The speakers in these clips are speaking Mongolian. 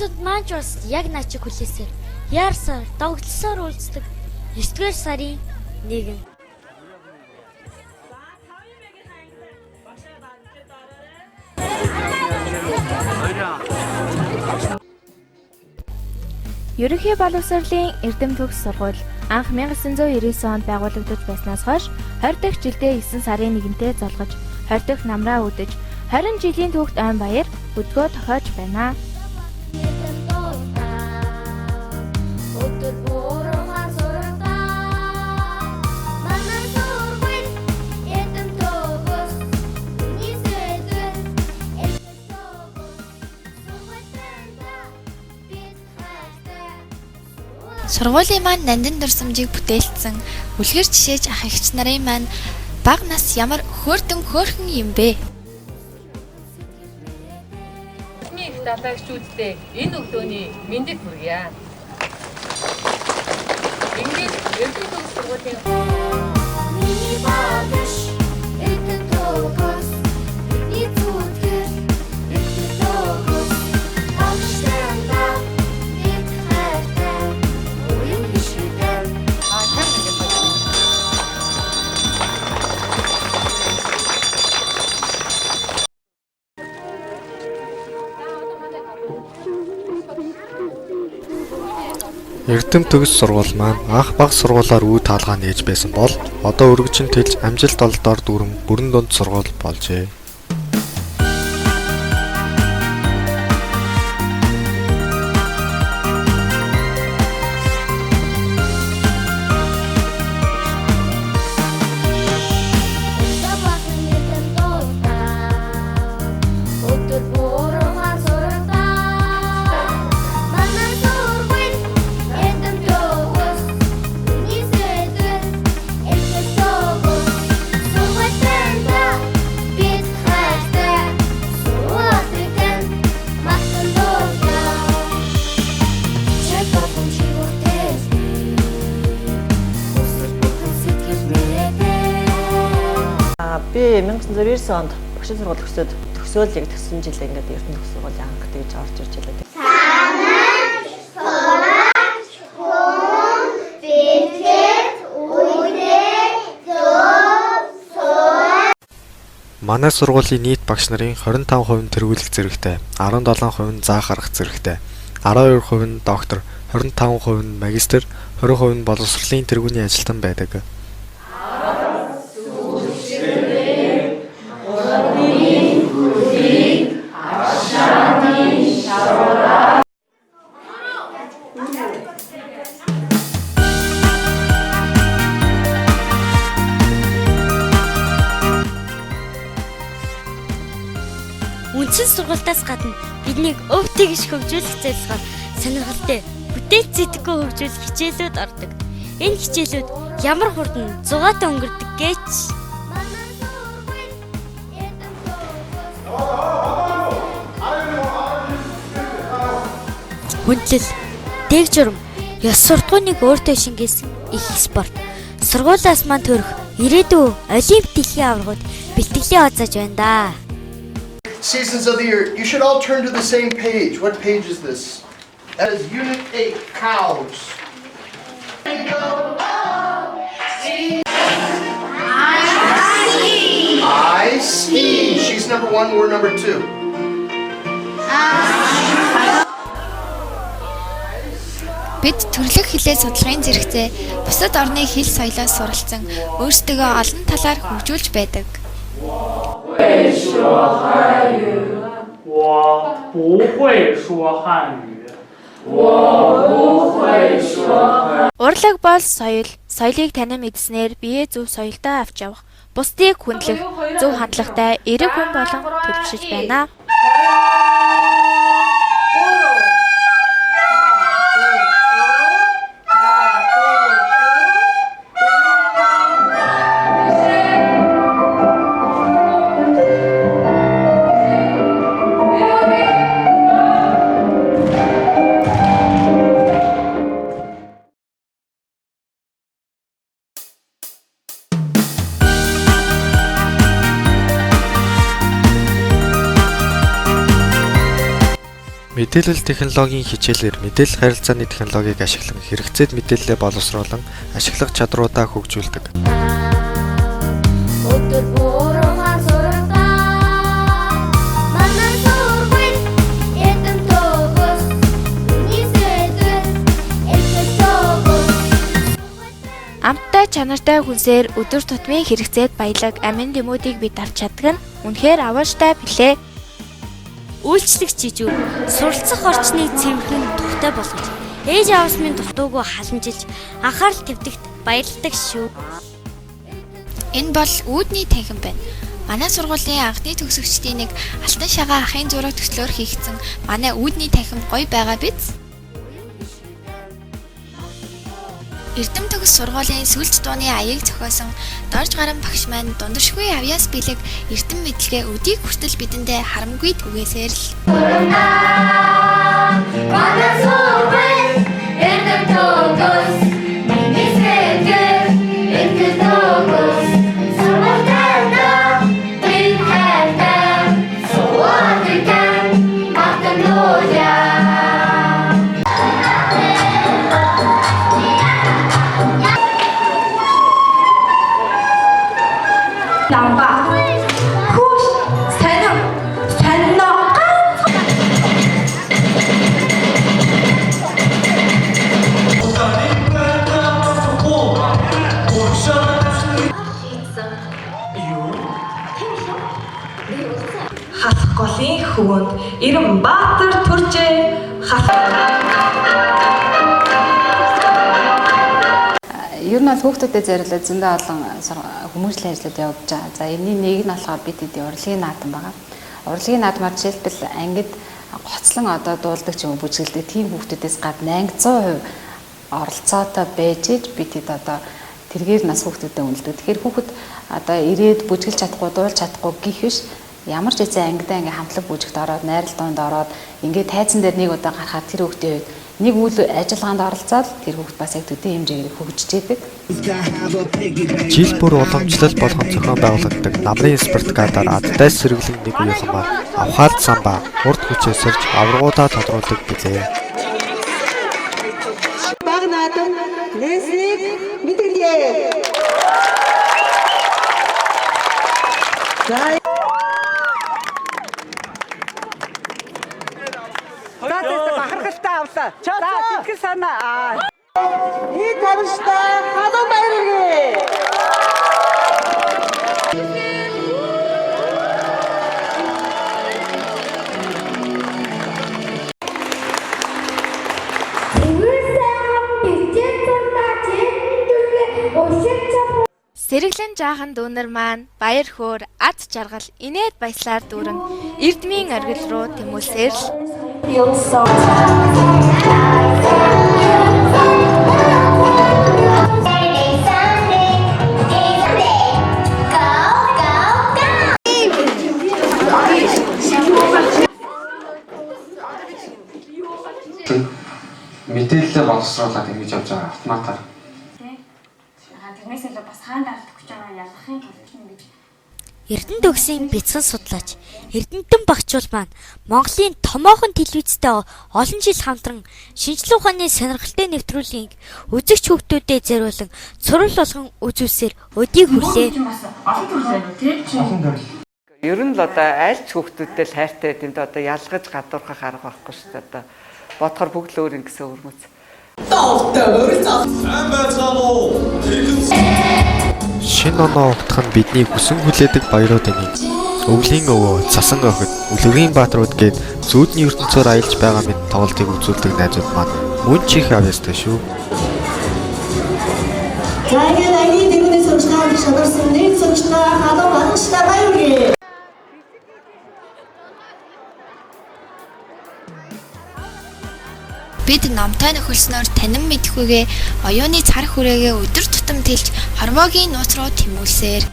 Бусад маань ч бас яг наа чи хүлээсээр яарсаар догтлсоор үйлцдэг 9-р сарын 1. Ерөнхий боловсролын Эрдэм төгс сургууль анх 1999 онд байгуулагдаж байснаас хойш 20 дахь жилдээ 9 сарын 1-нд золгож 20 дахь намраа үдэж 20 жилийн түүхт айн баяр өдгөө тохиож байна. Сургуулийн маань нандин дурсамжийг бүтээлсэн үлгэр жишээж ах эгч нарын маань бага нас ямар хөөрхөн юм бэ? Их далайгчүүдтэй энэ өглөөний мэндийг хүргье. Ингээд Эрдэм төгс сургуулийн миний багш Эрдэм төгс бидний зүтгэр Эрдэм төгс авштанда бид хайртай уян бишгэн Эрдэм төгс сургууль маань анх бага сургуулаар үе таалгаа нээж байсан бол одоо өргөжин тэлж амжилт олдоор дүрм бүрэн дунд сургууль болжээ. Би 1999 онд багшийн сургууль төгсөөл яг төгсөн жил ингээд Эрдэм төгс сургуулийн анх тэгж орж ирж байлаа. Санаач сураач хүн битэд үедээ төгсөө. Манай сургуулийн нийт багш нарын 25% нь тэргүүлэх зэрэгтэй, 17% нь заах арга зэрэгтэй, 12% нь доктор, 25% нь магистр, 20% нь боловсролын тэргүүний ажилтан байдаг. Үндсэн сургуультаас гадна биднийг өв тэгш хөгжүүлэх зорилгоор сонирхолтой бүтээл зэдэггүй хөгжүүлэх хичээлүүд ордог. Энэ хичээлүүд ямар хурдан зугаатай өнгөрдөг гэж хүндлэл, дэг журам, ёс суртахууныг өөртөө шингээсэн их спорт. Сургуулиас маань төрөх ирээдүйн олимп дэлхийн аваргууд бэлтгэлээ хазааж байна да. Seasons of the year, you should all turn to the same page. What page is this? That is Unit 8, Cows. I see. She's number 1, we're number 2. Бид төрлөх хэлээ судалгын зэрэгцээ бусад орны хэл соёлоос суралцсан өөрсдөө олон талаар хөгжүүлж байдаг. 会说汉语，我不会说汉语，我不会说汉语。 Урлаг бол соёл. Соёлыг танин мэдснээр биеэ зөв соёлтой авч явах, бусдыг хүндлэх, зөв хандлагатай эрэг хүн болон төлөвшөж байна. Мэдээлэл технологийн хичээлээр мэдээлэл харилцааны технологиг ашиглан хэрэгцээд мэдээлэлээ боловсруулан ашиглах чадруудаа хөгжүүлдэг. Өдөр бууруугаар суралцаа. Манай сургууль эдэн төгс. Нийсэдэл эдэн төгс. Амттай чанартай хүнсээр өдөр тутмын хэрэгцээд баялаг амин дэмүүтийг бид авч чаддаг нь үнэхээр авааштай билээ. Үйлчлэгч жижиг суралцах орчныг цэвэрхэн тухтай болгож ээж аавс минь дутуугүй халамжилж анхаарал тавьдагт баярлдаг шүү. Энэ бол үүдний танхим байна. Манай сургуулийн анхны төгсөгчдийн нэг алтан шагаа ахын зураг төслөөр хийгдсэн манай үүдний танхим гоё байгаа биз? Эрдэм төгс сургуулийн сүүлч дууны аяыг зохиосон дорж гарan багш маань дундаршгүй авьяас бэлэг эрдэм мэдлэгээ өдийг хүртэл бидэндээ харамгүй түгээсээр л. Манай сургууль эдэн төгс. Нийсэдэл эдэн төгс. Сургуультай бид хайртай сургуулийн магтамжуулъя. Намба. Хүш. Санам. Санноо. Хасах голын хөвөнд Эренбаатар төржээ. Ер нь бол хүүхдүүдэд зориулаад зөндөө олон хүмүүжлийн ажлууд явуулж байгаа. За энэний нэг нь болохоор бид хэдийн урлагийн наадам байгаа. Урлагийн наадмаар жишээлбэл ангид гоцлон одоо дуулдаг ч юм уу бүжгэлдэг тийм хүүхдүүдээс гадна анги 100% оролцоотой байж иж бид хэд одоо тэргээр нас хүүхдүүдэд үнэлдэг. Тэгэхээр хүүхэд одоо ирээд бүжгэлж чадахгүй, дуулж чадахгүй гэх биш. Ямар ч хэзээ ангидаа ингээ хамтлаг бүжигт ороод, найрал дуунд ороод ингээ тайзан дээр нэг удаа гарахаар тэр хүүхдийн хувьд нэг үйл ажиллагаанд оролцоод тэр хүүхд бас яг төдий хэмжээгээр хөгжиж идэг. Жил бүр уламжлал болгон зохион байгуулагддаг намрын спартакиадаар адтай сэргэлэн нэг үеийнхэн ба авхаалт самба урд хүчээ сорж аврагуудаа тодруулдаг билээ. Баг наадам Лесиг мэдээлье. Бахархалтай авлаа. За сэтгэл санаа. Ийм тавштай халуун баяргий. Сэргэлэн жаахан дүүнер маань баяр хөөр ад жаргал инээд баяслаар дүүрэн эрдмийн оргил руу тэмүүлсээр л. Мэдээлэлээ боловсруулаад ингэж явж байгаа автоматар. Тэрнээс илүү бас хаан даалдах гэж байгаа ялгахын тулд ингэж Эрдэнэ төгсийн бяцхан судлаач Эрдэнэтэн багчул маань Монголын томоохон телевизтэй олон жил хамтран шинжлэх ухааны сонирхолтой нэвтрүүлгийг үзэгч хүүхдүүдэд зориулан цурал болгон үзүүлсээр өдийг хүлээ. Ер нь л одоо айлч хүүхдүүдтэй л хайртай гэдэг нь одоо ялгаж гадуурхах арга байхгүй шүү дээ. Одоо бодохоор бүгд л өөр ингэсэн өрмөц. Шинэ оноо угтах нь бидний хүсэн хүлээдэг баяруудын нэг. Өвлийн өвөө, цасан охид, үлгэрийн бааtruуд гээд зүүдний ертөнцөөр аялж байгаа мэт тоглолтыг үзүүлдэг найзууд маань мөн ч их авьяастай шүү. Цагийн ангийн дэргэний сурчлагыг шалгарсан нэг сурчлагаа халуун багштай баяргий. Бид номтой нөхөлснөөр танин мэдхүйгээ оюуны цар хүрээгээ өдөр тутам тэлж хормоогийн нууц руу тэмүүлсээр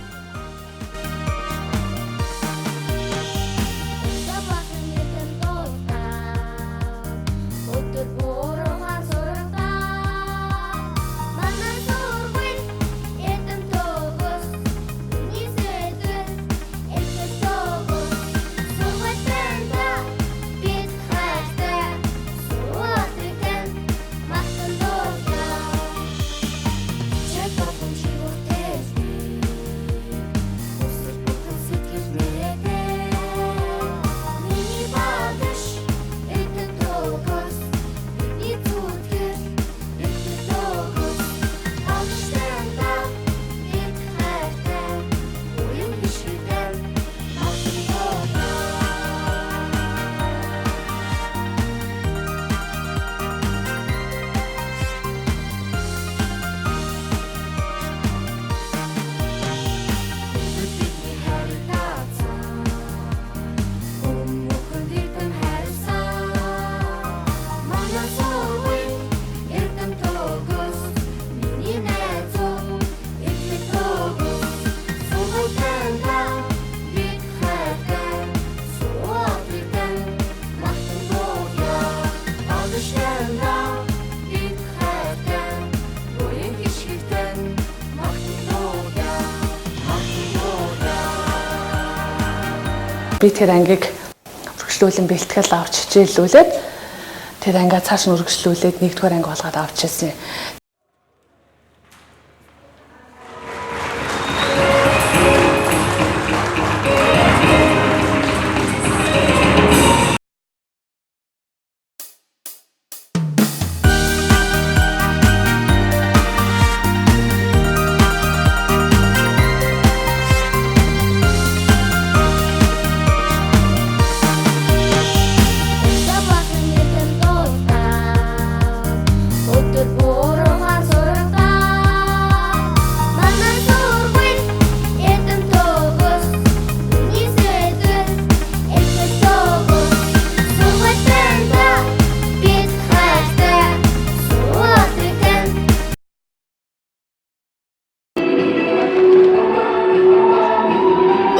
Би тэр ангийг үргэлжлүүлэн бэлтгэл авч хичээллүүлээд тэр ангиа цааш нь үргэлжлүүлээд 1-р анги болгоод авч ирсэн.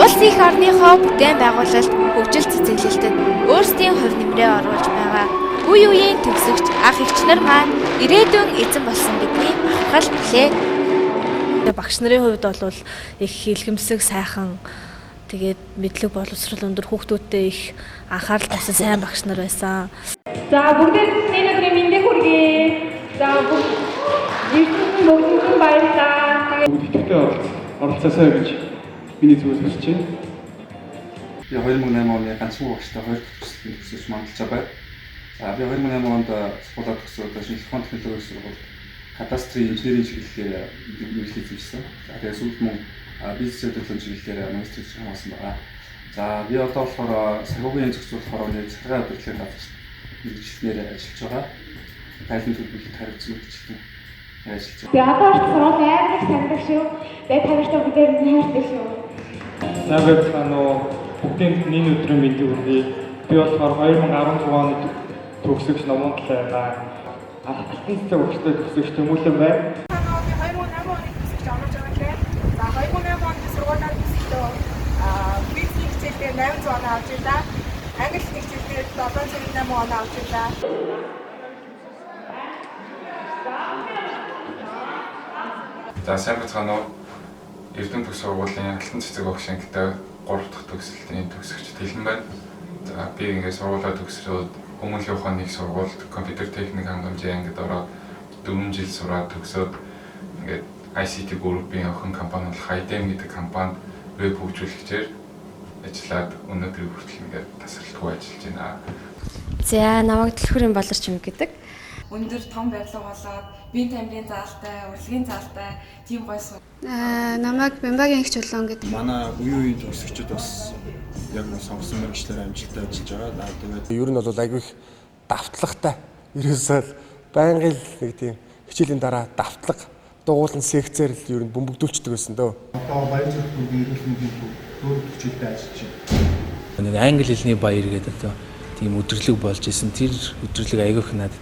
Улсын их орныхоо бүтээн байгуулалт хөгжил цэцэглэлтэд өөрсдийн хувь нэмрээ оруулж байгаа үе үеийн төгсөгч ах эгчнэр маань ирээдүйн эзэн болсон бидний бахархал билээ. Багш нарын хувьд бол их хэлхэмсэг сайхан тэгээд мэдлэг боловсрол өндөр хүүхдүүдтэй их анхаарал тавьсан сайн багш нар байсан. За бүгдээ өнөөдрийн мэндийг хүргэе. За бүгд баярлалаа. Бүгдээ оролцоосоо гэж миний зүгээс хэлж байна. Би 2008 оны ганцхан багштай 2 дахь төслийн төгсөж мандалж байгаа. За би 2008 онд сургуулаа төгсөөд шинжилгээ технологийн сургууль кадастрын инженерийн чиглэлээр мэдлэг эзэмшсэн. За тэгээд сүүлд мөн бизнес хөдөлгөөний чиглэлээр магистрийг хамгаалсан байгаа. За би одоо болохоор санхүүгийн зохицуулах орны царай удирдлагын газарт мэргэжлэнээр ажиллаж байгаа. Тайлбар төлөвлөлт хариуцсан мэргэжлэн ажиллаж байгаа. Би одоо сургууль амар их санагдав шүү. Тэгээд танартай бүгдээр нь хайртай шүү. За байцгаана уу. Бүгдийн нэг өдрийн мэндийг хүргэе. Би болохоор 2016 оны төгсөгч номон талаа байна. Алтан цэцэг багштай төгсөгч Төмөлөн байна. 2008 оны төгсөгч амарч байгаа лээ. За 2008 оны сургуулиар төгсөхдөө бизнес хичээлээр 800 оноо авч ирлаа. Англи хичээлээр 708 оноо авч ирлаа. За сайн байцгаана уу. Эрдэм төгс сургуулийн алтан цэцэг багшийн гэдэг 3 дахь төгсөлтийн төгсөгчд хэлэн байна. За би ингээд сургуулаа төгсөөд өмнөхийн ухааны их сургуульд компьютер техник хангамжийн ангид ороод 4 жил сураад төгсөөд ингээд ICT Group-ийн охин компани болох IDM гэдэг компанид веб хөгжүүлэгчээр ажиллаад өнөөдөр хүртэл ингээд тасралтгүй ажиллаж байна. За намайг Дэлхүрийн Болорч юм гэдэг. Өндөр том барилга болоод бие тамирын заалтай, урлагийн заалтай тийм гоё суу. Намайг Бямбагийн их чулуун гэдэг. Манай үеийн төгсөгчд бас яг нэг сонгосон мэргэжлээр амжилттай ажиллаж байгаа. Тэгээд ер нь бол айгүй их давтлагатай. Ерөөсөө байнгын нэг тийм хичээлийн дараа давтлага дугуулсан секцээр л ер нь бөмбөгдүүлчихдэг байсан дөө. Одоо баяр зүтгэл эрүүл мэндийн төвд хичээлдээ ажиллаж байна. Нэг англи хэлний баяр гэдэг одоо тийм өдөрлөг болж исэн. Тэр өдөрлөг айгүй их надад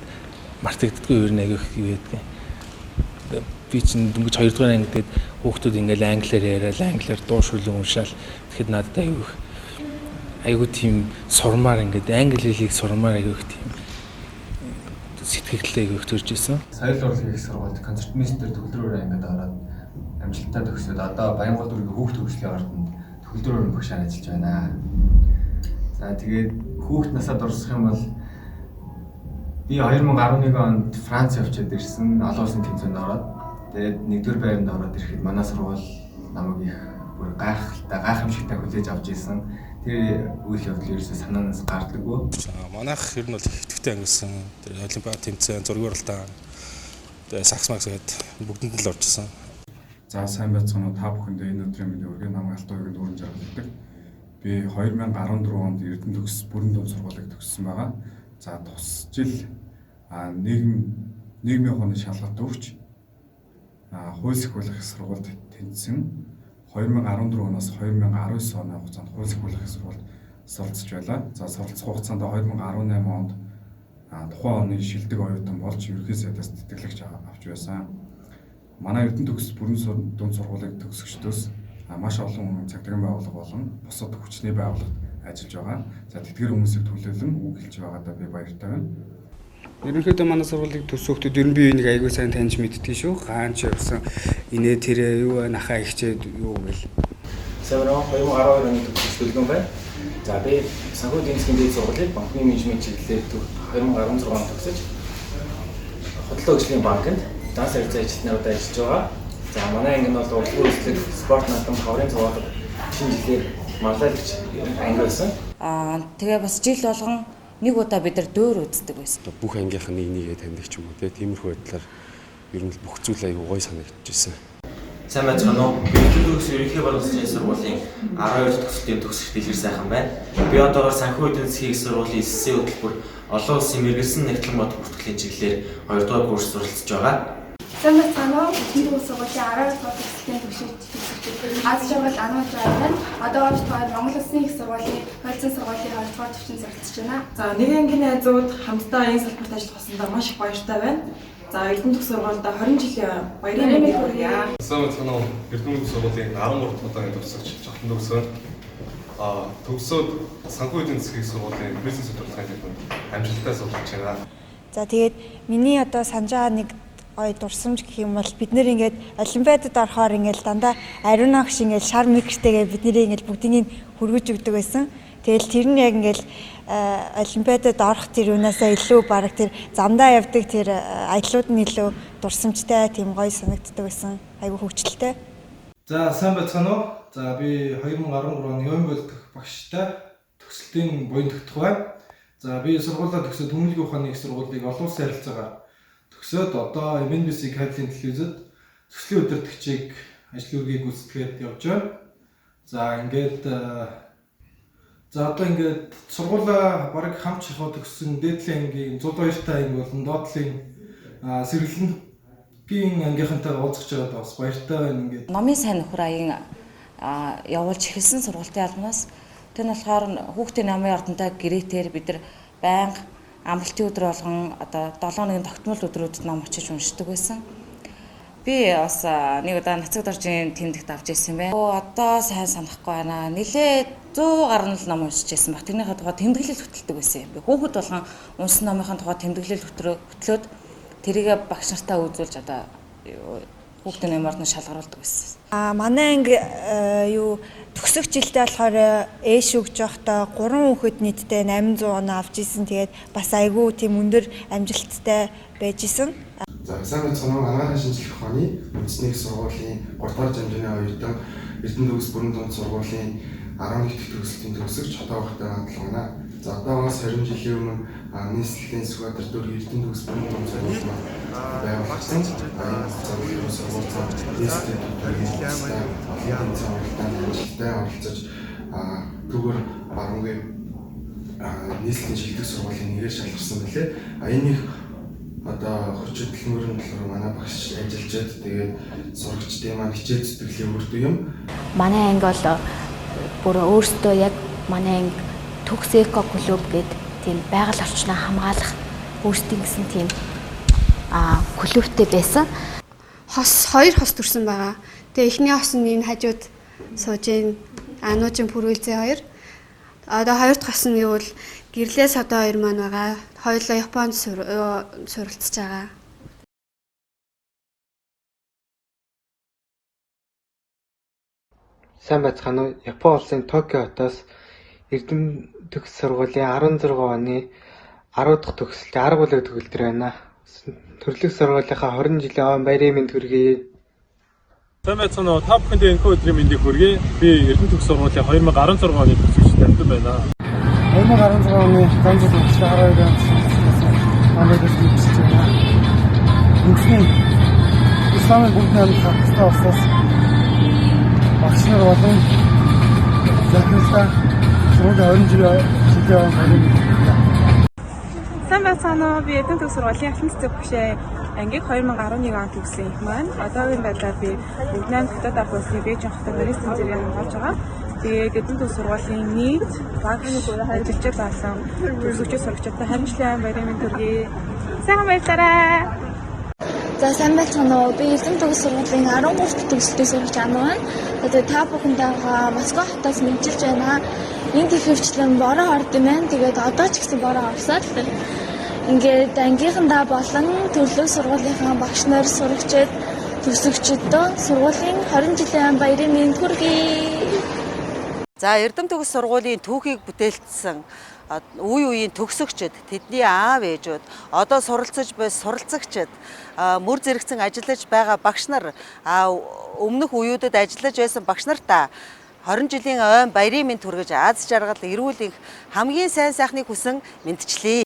мартагддаггүй ер нь айгүй их юу гэдэг. Би чинь дөнгөж 2 дугаар ангид хүүхдүүд ингээл англиар яриад англиар дуу шүлэн уншаал. Тэгэхэд надад айгүй тийм сурмаар ингээд англи хэлийг сурмаар айгүй их тийм сэтгэлдээ айгүй их төрж исэн. Соёл урлагийн их сургуульд концертмейстер төгөлдрөөр ангид ороод амжилттай төгсөөд одоо Баянгол дүүргийн хүүхд төгслийн ордонд төгөлдрөөр багшаар ажиллаж байна. За тэгээд хүүхд насаад орсох юм бол би 2011 онд Франц явчаад ирсэн, олон улсын тэмцээнд ороод тэгээд 1-р байранд ороод ирэхэд манай сургууль намайг их бүр гайхамшигтай хүлээж авч ирсэн. Тэр үйл явдал ерөөсөө санаанаас гардаггүй. Манайх ер нь бол ихэвчлэн ангилсан. Тэр олимпиад тэмцээн, зургийн уралдаан, тэгээ сакс макс гээд бүгдэнд л орчихсон. За сайн байцгаана уу та бүхэндээ энэ өдрийн мэндийг хүргэе. Намайг Алтан уугийн дүүрэн жаргалдаг. Би 2014 онд Эрдэнэ төгс бүрэн дунд сургуулийг төгссөн байгаа. За тус жил нийгмийн ухааны шалгалт өгч хууль сахиулах сургуульд тэнцсэн. 2014 оноос 2019 оны хугацаанд хууль сахиулах сургуульд суралцж байлаа. За суралцах хугацаанд 2018 онд тухайн оны шилдэг оюутан болж ерөнхий сайдаас тэтгэлэгч авч байсан. Манай Эрдэнэ төгс бүрэн дунд сургуулийн төгсөгчдөөс маш олон цагдаагийн байгууллага болон бусад хүчний байгууллагад ажиллаж байгаа. За тэтгэр хүмүүсийг төлөөлөн үг хэлж байгаадаа би баяртай байна. Ерөнхийдөө манай сургуулийн төс хүүхдүүд ер нь би энийг аягүй сайн таньж мэддэг шүү. Хаач явсан инээ тэрэ юу нахаа ихчээд юу гэл. Савраа 2012 оны төгсөлтөн байна. За би санхүү эдийн засгийн дээд сургуулийг банкны менежмент чиглэлээр 2016 онд төгсөж Хөдөлгөөний хөгжлийн банкнд данс харилцаа ажилтнуудаа ажиллаж байгаа. За манай анги нь бол урлагийн үйлчлэг, спорт наадам, хаврын цуглаалга шинэ жилээр марлаалагч анги байсан. Тэгээ бас жил болгон нэг удаа бид нар дөөр үздэг байсан. Бүх ангийнхан нэг нэгээ таньдаг ч юм уу тиймэрхүү байдлаар ер нь бүх зүйл аягүй гоё санагдчихсэн. Сайн байцгаана уу? Бэлтгэл төгс ерөнхий боловсролын сургуулийн 12 төгсөлтийн төгсөлт илэр сайхан байна. Би одоогоор санхүү эдийн засгийн сургуулийн эсэсийн хөтөлбөр олон улсын мэргэжсэн нэгтлэн бод бүртгэлийн чиглэлээр 2 дугаар курс суралцж байгаа. Сайн байцгаана уу? Бэлтгэл сургуулийн 12 дугаар төгсөлтийн төгсөлт Аз жаргал анууж байна. Одоогоор бид Монгол Улсын их сургуулийн хольцсон сургуулийн 2 дугаар төвчөнд суралцж байна. За нэг ангийн найзууд хамтдаа энэ салбарт ажиллахсандаа маш их баяртай байна. За Эрдэм төгс сургуульд 20 жилийн баярын мэнд хүргье. Сайн байна уу? Эрдэм төгс сургуулийн 13 удаагийн төгсөгч Жолтон төгсөө. Төгсөөд санхүү эдийн засгийн сургуулийн бизнес судалгааны төвд амжилттай суралцж байна. За тэгээд миний одоо санаж байгаа нэг гоё дурсамж гэх юм бол бид нэр ингээд олимпиадад орохоор ингээд дандаа ариун агш ингээд шар микртэйгээ бид нэр ингээд бүгднийг хөргөж өгдөг байсан. Тэгэл тэр нь яг ингээд олимпиадад орох тэр юунаасаа илүү баг тэр замдаа явдаг тэр аяллууд нь илүү дурсамжтай тийм гоё санагддаг байсан. Айгу хөвгчлөлтэй. За сайн байцгаана уу? За би 2013 оны Ноёмбол дэх багштай төгсөлтийн буян тогтох байна. За би сургуулаа төгсөөд хүмүүнлэгийн ухааны их сургуулийг олон улсын харилцаагаар төгсөөд одоо MNBC Кабелийн телевизэд төслийн удирдагчийг ажлын үргийг гүйцэтгэхэд явж байна. За одоо ингээд сургуулаа бараг хамт шахуу төгссөн дээдлийн ангийн 102 та анги болон доотлын сэргэлэнгийн ангийнхантай уулзах чад бас баяртай байна ингээд. Номын сайн нөхөр аян явуулж эхэлсэн сургуулийн албанаас тэр нь болохоор хүүхдийн намын ордонтой гэрээтэй бид нар байнга амралтын өдөр болгон одоо 7 нэгэн тогтмол өдрүүдэд ном очиж уншдаг байсан. Би бас нэг удаа нацаг доржийн тэмдэгт авч ирсэн байна. Одоо сайн санахгүй байна. Нилээ 100 гаруй ном уншиж байсан баг. Тэрнийхээ тухай тэмдэглэл хөтэлдэг байсан. Би хүүхэд болгон унсан номынхаа тухай тэмдэглэл хөтлөөд тэрийг багш нартай үзүүлж одоо хүүхдийн намаар нь шалгаруулдаг байсан. Манай анги төгсөх жилдээ болохоор ээш өгж явахдаа 3 хүүхэд нийтдээ 800 оноо авч исэн. Тэгээд бас айгүй тийм өндөр амжилттай байж исэн. За сайн байцгаана уу? Анагаахын шинжлэх ухааны үндэсний сургуулийн 3 дугаар хэмжээний оюутан Эрдэм төгс бүрэн дунд сургуулийн 11 дэх төгсөлтийн төгсөгч Хотоо Багтай хандлага байна. За одоогоос 20 жилийн өмнө нийслэлийн Сүхбаатар дүр Эрдэм төгс бүрэн дунд сургууль байгуулсан. Зөвхөн сургуулийн нийслэлийн ажилтай оролцож түгээр баруунгийн нийслэлийн шилдэг сургуулийн нэгээр шалгарсан билээ. Энийг одоо хүчин хөдөлмөрийн болохоор манай багш ажиллаж тэгээд сурагчдын маань хичээл зүтгэлийн үр дүн юм. Манай анги бол бүр өөртөө яг манай анги төгс эко клуб гэдэг тийм байгаль орчноо хамгаалах өөрсдийн гэсэн тийм клубтэй байсан. Хоёр хос төрсэн байгаа. Тэгээ эхний хос нь энэ хажууд сууж ийн ануужин пүрүүлзээ 2. Одоо хоёр дахь хос нь юу бол гэрлээс одоо 2 маань байгаа. Хоёулаа Японд суралцж байгаа. Сайн байцгаана уу? Япон улсын Токио хотоос Эрдэм төгс сургуулийн 16 оны 10 дахь төгсөлтийн 10 бүлэг төгөлдөр байна. Төрлөх сургуулийнхаа 20 жилийн он баярын мэнд хүргэе. Сайн байцгаана уу? Та бүхэнд энэхүү өдрийн мэндийг хүргэе. Би Эрдэм төгс сургуулийн 2016 оны төгсөгчтэй амьд байна. 2016 оны ганц төгсөлт 12 онд амжилттай байна. Үнэхээр исламын бүгд найрамдах хаттай усаас багш нар болон захирлаа сургуулийн 20 жилийн баярын Сайн байцгаана уу? Би Эрдэм төгс сургуулийн ахлын цэцэг багшаа ангийг 2011 онд төгссөн их маань. Одоогийн байдлаар би Бүгднайм хотод авах улсын Бээжин хотод баристын зэрэг хамгаалж байгаа. Тэгээд Эрдэм төгс сургуулийн нийт багийн ажилчид болсон төгсөгчид сурагчдад харамчлалын баярын мэнд хүргэе. Сайхан баярлалаа. За сайн байцгаана уу? Би Эрдэм төгс сургуулийн 13 дахь төгсөлтөд сурч байгаа. Тэгээд та бүхэндээ Москва хотоос мэдчилж байна. Энд их хөвчлэн бороо орд юм байна. Тэгээд одоо ч гэсэн бороо орсоо. Ингээд ангийнхандаа болон төрлөх сургуулийнхаа багш нар сурагчид төгсөгчдөө сургуулийн 20 жилийн баярын мэнд хүргэе. За Эрдэм төгс сургуулийн түүхийг бүтээлтсэн үе үеийн төгсөгчд, тэдний аав ээжүүд, одоо суралцж буй суралцагчид, мөр зэрэгцэн ажиллаж байгаа багш нар, өмнөх үеүүдэд ажиллаж байсан багш нартаа 20 жилийн ойн баярын мэнд хүргэж аз жаргал, эрүүл энх хамгийн сайн сайхныг хүсэн мэдчлээ.